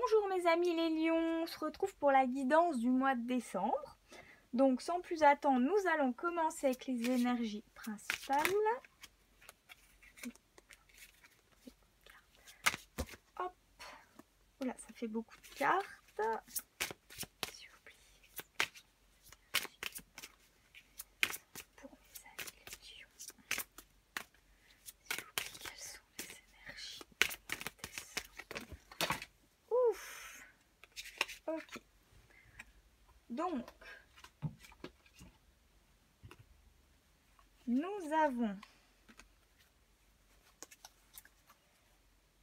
Bonjour mes amis les lions, on se retrouve pour la guidance du mois de décembre. Donc sans plus attendre, nous allons commencer avec les énergies principales. Hop, oula, ça fait beaucoup de cartes. Pour mes amis les lions, j'oublie quelles sont les énergies de décembre. Ouf. Ok. Donc, nous avons...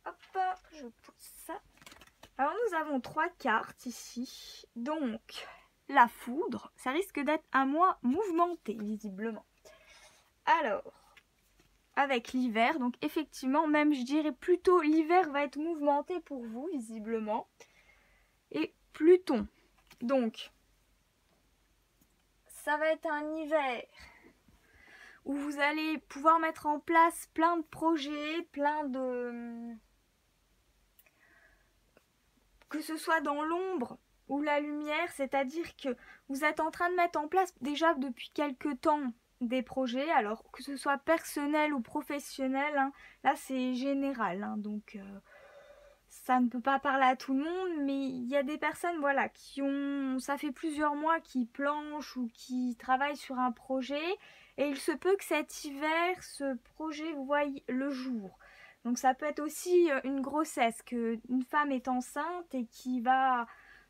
Hop, je pousse ça. Alors, nous avons 3 cartes ici. Donc, la foudre, ça risque d'être un mois mouvementé, visiblement. Alors, avec l'hiver, donc effectivement, même je dirais plutôt l'hiver va être mouvementé pour vous, visiblement. Et Pluton. Donc, ça va être un hiver où vous allez pouvoir mettre en place plein de projets, plein de... que ce soit dans l'ombre ou la lumière, c'est-à-dire que vous êtes en train de mettre en place déjà depuis quelques temps des projets, alors que ce soit personnel ou professionnel, hein, là c'est général, hein, donc ça ne peut pas parler à tout le monde, mais il y a des personnes voilà, qui ont, ça fait plusieurs mois qu'ils planchent ou qui travaillent sur un projet, et il se peut que cet hiver, ce projet voie le jour. Donc ça peut être aussi une grossesse, qu'une femme est enceinte et qui va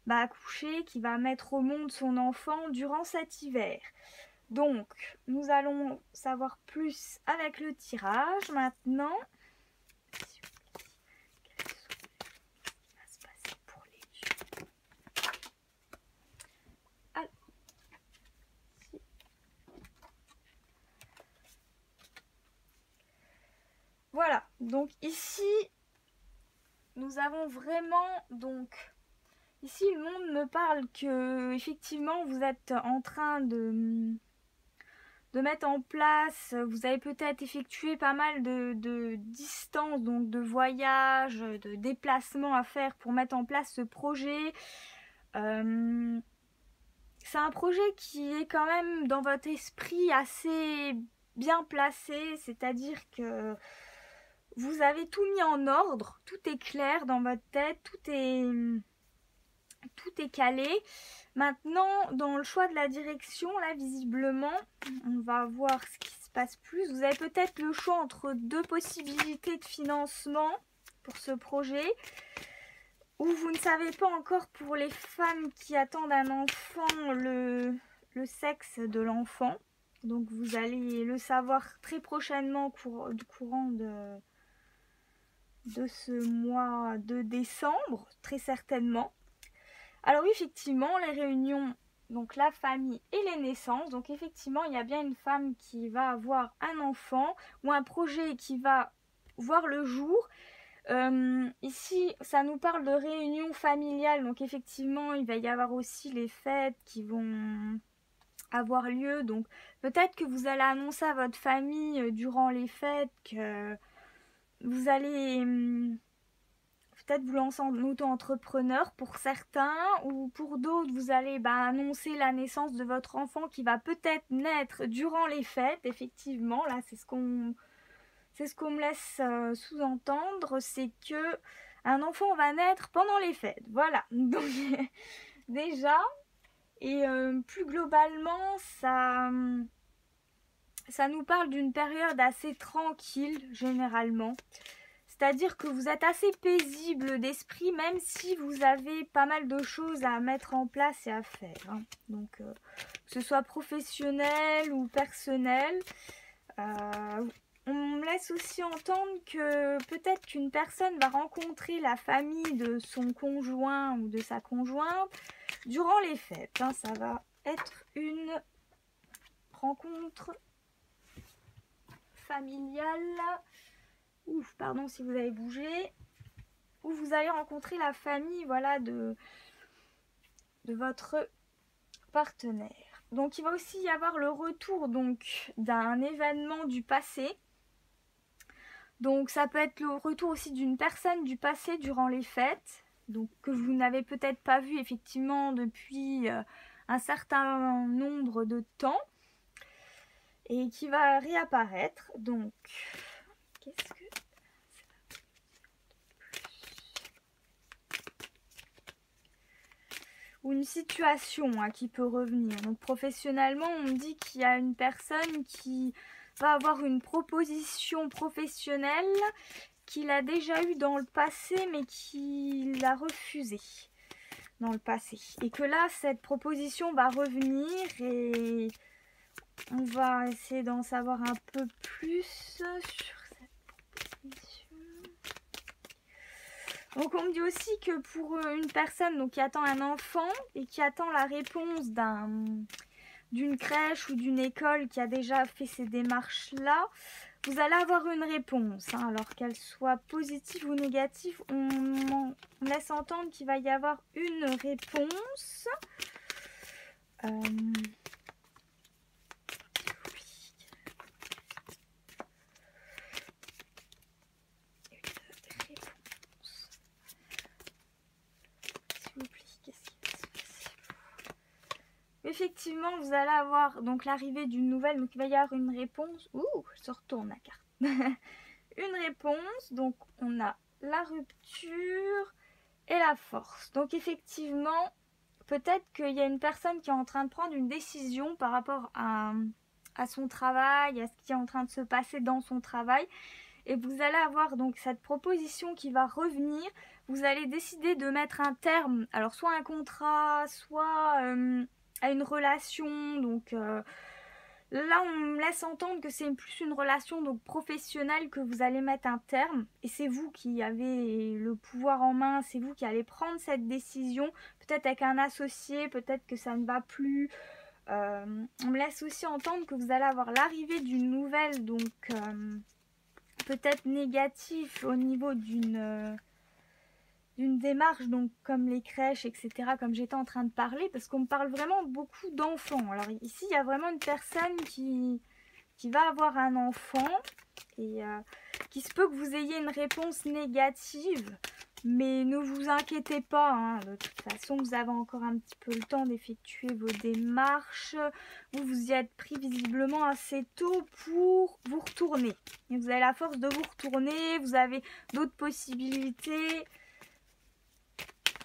accoucher, qui va mettre au monde son enfant durant cet hiver. Donc nous allons savoir plus avec le tirage maintenant. Voilà, donc ici, nous avons vraiment, donc, ici le monde me parle que, effectivement, vous êtes en train de mettre en place, vous avez peut-être effectué pas mal de distances, donc de voyages, de déplacements à faire pour mettre en place ce projet. C'est un projet qui est quand même dans votre esprit assez bien placé, c'est-à-dire que vous avez tout mis en ordre, tout est clair dans votre tête, tout est calé. Maintenant, dans le choix de la direction, là, visiblement, on va voir ce qui se passe plus. Vous avez peut-être le choix entre 2 possibilités de financement pour ce projet, ou vous ne savez pas encore pour les femmes qui attendent un enfant le sexe de l'enfant. Donc vous allez le savoir très prochainement courant de ce mois de décembre, très certainement. Alors effectivement, les réunions, donc la famille et les naissances, donc effectivement, il y a bien une femme qui va avoir un enfant ou un projet qui va voir le jour. Ici, ça nous parle de réunions familiales, donc effectivement, il va y avoir aussi les fêtes qui vont avoir lieu. Donc peut-être que vous allez annoncer à votre famille durant les fêtes que vous allez peut-être vous lancer en auto-entrepreneur pour certains, ou pour d'autres vous allez annoncer la naissance de votre enfant qui va peut-être naître durant les fêtes. Effectivement, là c'est ce qu'on me laisse sous-entendre, c'est que un enfant va naître pendant les fêtes. Voilà, donc déjà, et plus globalement ça nous parle d'une période assez tranquille généralement. C'est-à-dire que vous êtes assez paisible d'esprit, même si vous avez pas mal de choses à mettre en place et à faire, hein. Donc, que ce soit professionnel ou personnel. On me laisse aussi entendre que peut-être qu'une personne va rencontrer la famille de son conjoint ou de sa conjointe durant les fêtes, hein. Ça va être une rencontre familiale. Ouf, pardon si vous avez bougé, où vous allez rencontrer la famille, voilà, de votre partenaire. Donc il va aussi y avoir le retour donc d'un événement du passé. Donc ça peut être le retour aussi d'une personne du passé durant les fêtes. donc que vous n'avez peut-être pas vu effectivement depuis un certain nombre de temps et qui va réapparaître. Donc, qu'est-ce que... ou une situation qui peut revenir. Donc professionnellement, on dit qu'il y a une personne qui va avoir une proposition professionnelle qu'il a déjà eue dans le passé mais qu'il a refusée dans le passé. Et que là, cette proposition va revenir et on va essayer d'en savoir un peu plus sur cette proposition. Donc on me dit aussi que pour une personne donc, qui attend un enfant et qui attend la réponse d'une crèche ou d'une école qui a déjà fait ces démarches-là, vous allez avoir une réponse. Alors qu'elle soit positive ou négative, on laisse entendre qu'il va y avoir une réponse. Effectivement, vous allez avoir donc l'arrivée d'une nouvelle, donc il va y avoir une réponse. Ouh, je retourne la carte. Une réponse, donc on a la rupture et la force. Donc effectivement, peut-être qu'il y a une personne qui est en train de prendre une décision par rapport à son travail, à ce qui est en train de se passer dans son travail. Et vous allez avoir donc cette proposition qui va revenir. Vous allez décider de mettre un terme, alors soit un contrat, soit à une relation. Donc là, on me laisse entendre que c'est plus une relation donc professionnelle que vous allez mettre un terme. Et c'est vous qui avez le pouvoir en main, c'est vous qui allez prendre cette décision. Peut-être avec un associé, peut-être que ça ne va plus. On me laisse aussi entendre que vous allez avoir l'arrivée d'une nouvelle, donc peut-être négative au niveau d'une démarche, donc comme les crèches, etc., comme j'étais en train de parler, parce qu'on me parle vraiment beaucoup d'enfants. Alors ici, il y a vraiment une personne qui va avoir un enfant et qui se peut que vous ayez une réponse négative, mais ne vous inquiétez pas, hein, de toute façon, vous avez encore un petit peu le temps d'effectuer vos démarches. Vous y êtes pris visiblement assez tôt pour vous retourner. Et vous avez la force de vous retourner, vous avez d'autres possibilités.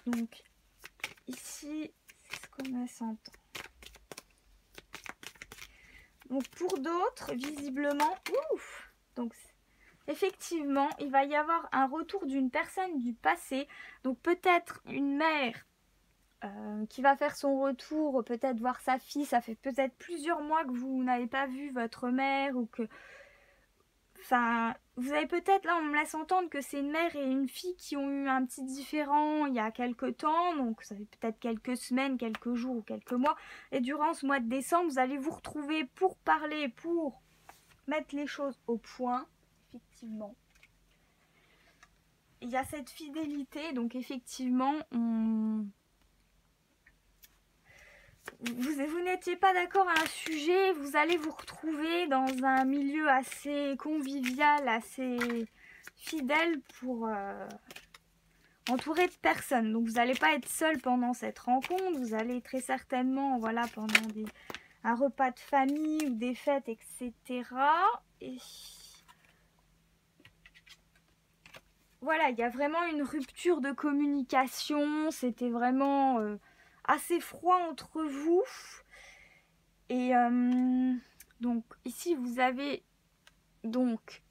Donc, ici, c'est ce qu'on s'entend. Donc, pour d'autres, visiblement, ouf, donc, effectivement, il va y avoir un retour d'une personne du passé. Donc, peut-être une mère qui va faire son retour, peut-être voir sa fille. Ça fait peut-être plusieurs mois que vous n'avez pas vu votre mère ou que... Enfin, vous avez peut-être, là on me laisse entendre que c'est une mère et une fille qui ont eu un petit différend il y a quelques temps, donc ça fait peut-être quelques semaines, quelques jours ou quelques mois. Et durant ce mois de décembre, vous allez vous retrouver pour parler, pour mettre les choses au point, effectivement. Il y a cette fidélité, donc effectivement, vous n'étiez pas d'accord à un sujet, vous allez vous retrouver dans un milieu assez convivial, assez fidèle pour entouré de personnes. Donc vous n'allez pas être seul pendant cette rencontre, vous allez très certainement, voilà, pendant un repas de famille ou des fêtes, etc. Et voilà, il y a vraiment une rupture de communication, c'était vraiment... assez froid entre vous. Et donc ici vous avez donc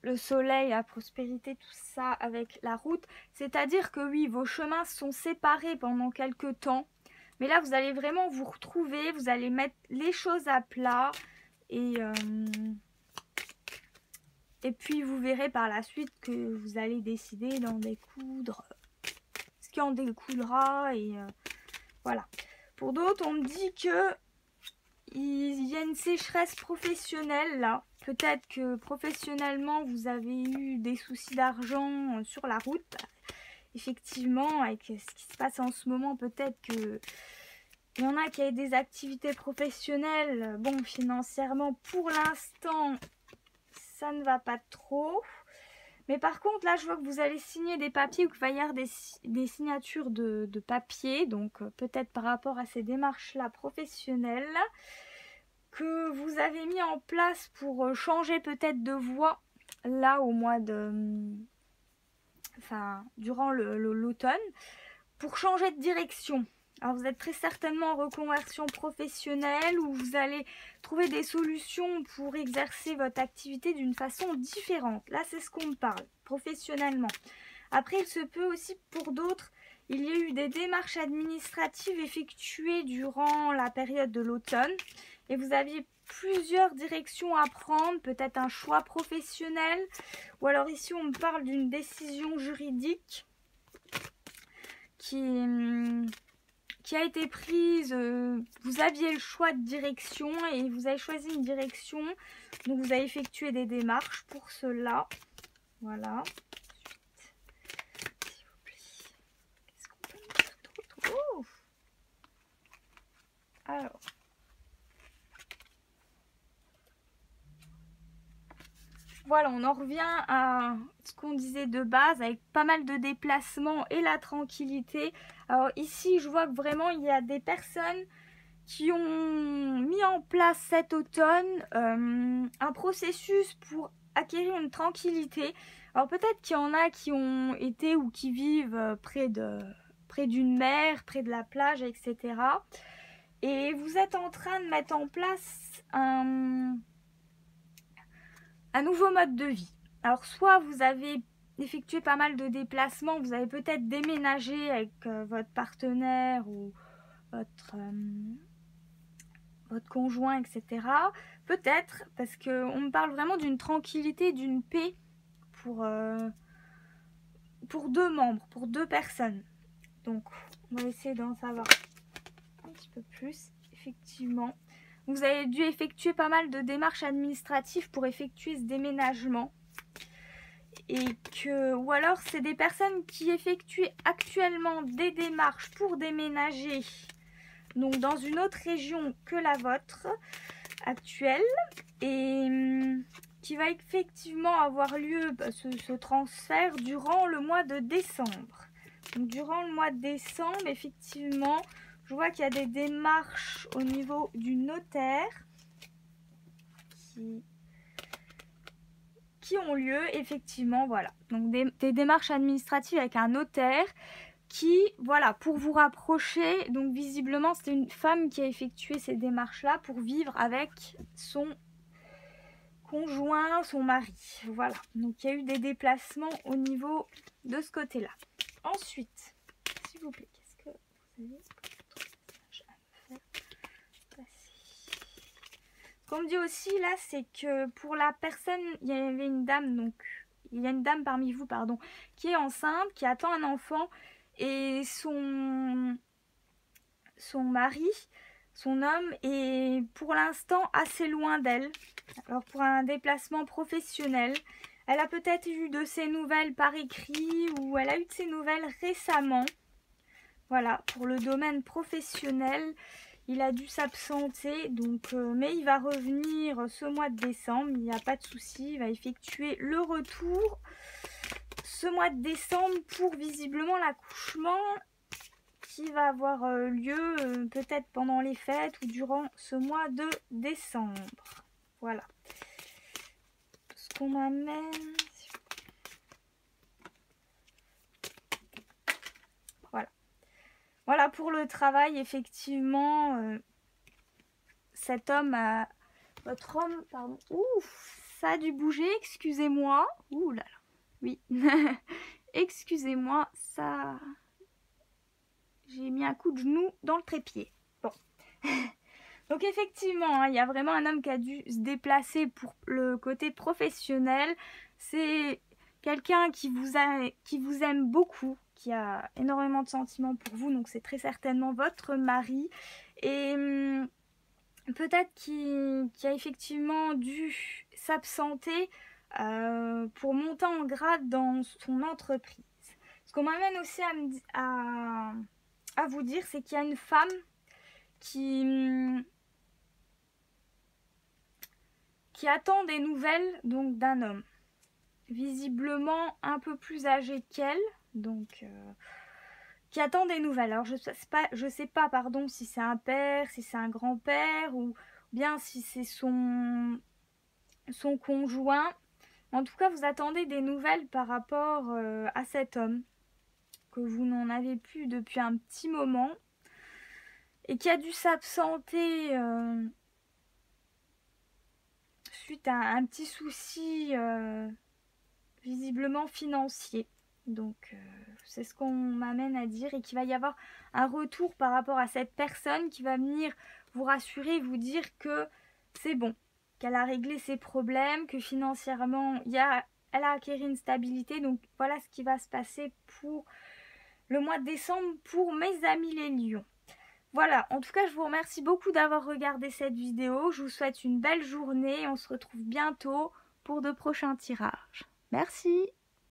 le soleil, la prospérité, tout ça avec la route. C'est-à-dire que oui, vos chemins sont séparés pendant quelques temps. Mais là, vous allez vraiment vous retrouver, vous allez mettre les choses à plat. Et puis vous verrez par la suite que vous allez décider d'en découdre ce qui en découlera. Et voilà. Pour d'autres, on me dit que il y a une sécheresse professionnelle là. Peut-être que professionnellement, vous avez eu des soucis d'argent sur la route. Effectivement, avec ce qui se passe en ce moment, peut-être que il y en a qui ont des activités professionnelles. Bon, financièrement, pour l'instant, ça ne va pas trop. Mais par contre, là, je vois que vous allez signer des papiers ou qu'il va y avoir des signatures de papier. Donc, peut-être par rapport à ces démarches-là professionnelles que vous avez mis en place pour changer peut-être de voie là au mois de... Enfin, durant l'automne, pour changer de direction. Alors vous êtes très certainement en reconversion professionnelle où vous allez trouver des solutions pour exercer votre activité d'une façon différente. Là, c'est ce qu'on me parle, professionnellement. Après, il se peut aussi pour d'autres, il y a eu des démarches administratives effectuées durant la période de l'automne et vous aviez plusieurs directions à prendre, peut-être un choix professionnel ou alors ici on me parle d'une décision juridique qui a été prise. Vous aviez le choix de direction et vous avez choisi une direction, donc vous avez effectué des démarches pour cela. Voilà. S'il vous plaît. Qu'est-ce qu'on peut mettre d'autre? Oh, alors. Voilà, on en revient à ce qu'on disait de base, avec pas mal de déplacements et la tranquillité. Alors ici, je vois que vraiment, il y a des personnes qui ont mis en place cet automne un processus pour acquérir une tranquillité. Alors peut-être qu'il y en a qui ont été ou qui vivent près d'une mer, près de la plage, etc. Et vous êtes en train de mettre en place un nouveau mode de vie. Alors soit vous avez effectué pas mal de déplacements, vous avez peut-être déménagé avec votre partenaire ou votre conjoint, etc. Peut-être, parce qu'on me parle vraiment d'une tranquillité, d'une paix pour deux membres, pour deux personnes. Donc, on va essayer d'en savoir un petit peu plus, effectivement. Vous avez dû effectuer pas mal de démarches administratives pour effectuer ce déménagement. Ou alors c'est des personnes qui effectuent actuellement des démarches pour déménager donc dans une autre région que la vôtre actuelle et qui va effectivement avoir lieu ce transfert durant le mois de décembre. Donc durant le mois de décembre, effectivement, je vois qu'il y a des démarches au niveau du notaire qui ont lieu, effectivement, voilà. Donc des démarches administratives avec un notaire qui, voilà, pour vous rapprocher. Donc visiblement, c'était une femme qui a effectué ces démarches-là pour vivre avec son conjoint, son mari. Voilà, donc il y a eu des déplacements au niveau de ce côté-là. Ensuite, s'il vous plaît, qu'est-ce que vous avez? Ce qu'on me dit aussi là, c'est que pour la personne, il y avait une dame, donc il y a une dame parmi vous, pardon, qui est enceinte, qui attend un enfant, et son mari, son homme, est pour l'instant assez loin d'elle. Alors pour un déplacement professionnel, elle a peut-être eu de ses nouvelles par écrit ou elle a eu de ses nouvelles récemment. Voilà, pour le domaine professionnel, il a dû s'absenter, donc mais il va revenir ce mois de décembre, il n'y a pas de souci, il va effectuer le retour ce mois de décembre pour visiblement l'accouchement qui va avoir lieu peut-être pendant les fêtes ou durant ce mois de décembre. Voilà. Ce qu'on m'amène... Voilà. Voilà pour le travail, effectivement. Cet homme a... Votre homme, pardon. Ouf, ça a dû bouger, excusez-moi. Ouh là là. Oui. Excusez-moi, ça... J'ai mis un coup de genou dans le trépied. Bon. Donc effectivement, hein, il y a vraiment un homme qui a dû se déplacer pour le côté professionnel. C'est quelqu'un qui vous aime beaucoup, qui a énormément de sentiments pour vous. Donc c'est très certainement votre mari. Et peut-être qu'il a effectivement dû s'absenter pour monter en grade dans son entreprise. Ce qu'on m'amène aussi à vous dire, c'est qu'il y a une femme qui attend des nouvelles donc d'un homme. visiblement un peu plus âgé qu'elle, donc qui attend des nouvelles. Alors je sais pas pardon, si c'est un père, si c'est un grand-père ou bien si c'est son conjoint. En tout cas, vous attendez des nouvelles par rapport à cet homme, que vous n'en avez plus depuis un petit moment, et qui a dû s'absenter suite à un petit souci visiblement financier. Donc c'est ce qu'on m'amène à dire, et qu'il va y avoir un retour par rapport à cette personne qui va venir vous rassurer, vous dire que c'est bon, qu'elle a réglé ses problèmes, que financièrement elle a acquis une stabilité. Donc voilà ce qui va se passer pour le mois de décembre pour mes amis les lions. Voilà, en tout cas je vous remercie beaucoup d'avoir regardé cette vidéo. Je vous souhaite une belle journée et on se retrouve bientôt pour de prochains tirages. Merci.